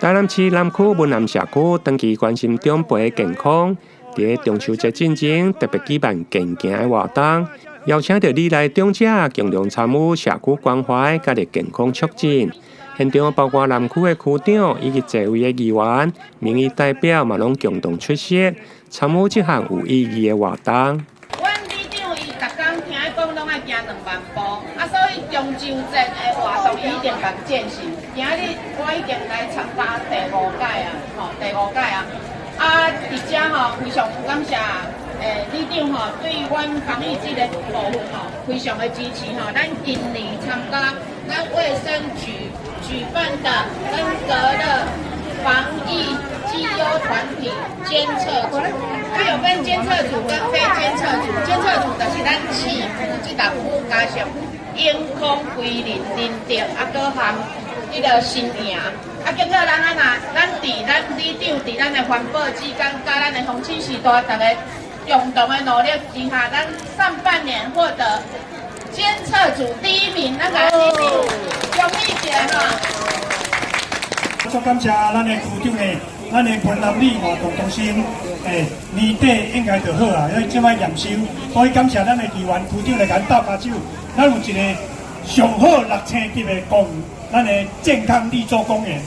台南市南区文南社区长期关心长辈的健康，在中秋节进前特别举办健行的活动，邀请到历来长者共同参与社区关怀、家己健康促进。现场包括南区的区长以及座位的议员、民意代表，嘛拢共同出席，参与这项有意义的活动。阮里长伊逐工听讲拢爱行2万步，所以中秋节的活动伊一定共践行。今日我已经来参加第5届啊，伫遮非常感谢里长对阮防疫这个部分非常的支持咱今年参加咱卫生局举办的登革热防疫绩优团体监测组，它有分监测组跟非监测组。监测组就是咱市府这10府加上永康规林林德各项迄个新营结果咱伫咱里长伫咱的环保之间，甲咱的风气时代，大家共同的努力之下，咱上半年获得监测组第1名，咱甲里长恭喜一下哈！足感谢咱的区长呢，咱的文南里活动中心，年底应该就好啊，因为即摆验收，所以感谢咱的议员区长来甲咱搭把手，咱有一个上好6星级的公园，咱的健康绿洲公园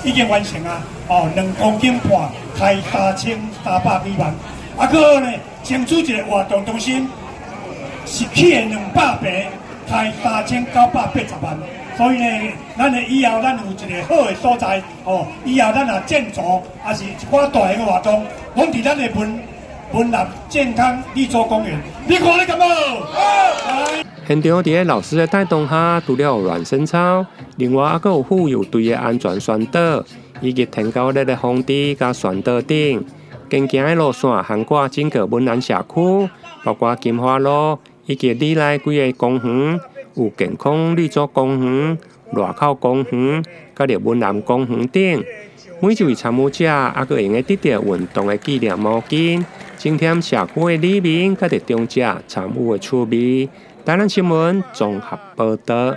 已经完成啊，2公顷半，开3300几万，搁呢，争取一个活动中心是起的200平，开3980万。所以呢，咱的以后咱有一个好的所在以后咱若建筑也是一寡大型的活动，拢伫咱的文南健康绿洲公园，你看你感觉好？现场伫老师的带动下，除了有乱生草，另外还有附有对的安全宣导，以及天高热的风池甲宣导等。健行的路线涵盖整个文南社区，包括金华路以及里内几个公园。有健康绿洲公园、外口公园、甲着文南公园等，每一位参与者还佫用得到运动的纪念毛巾，增添社区的里面甲着长者参与的趣味。台南新闻综合报道。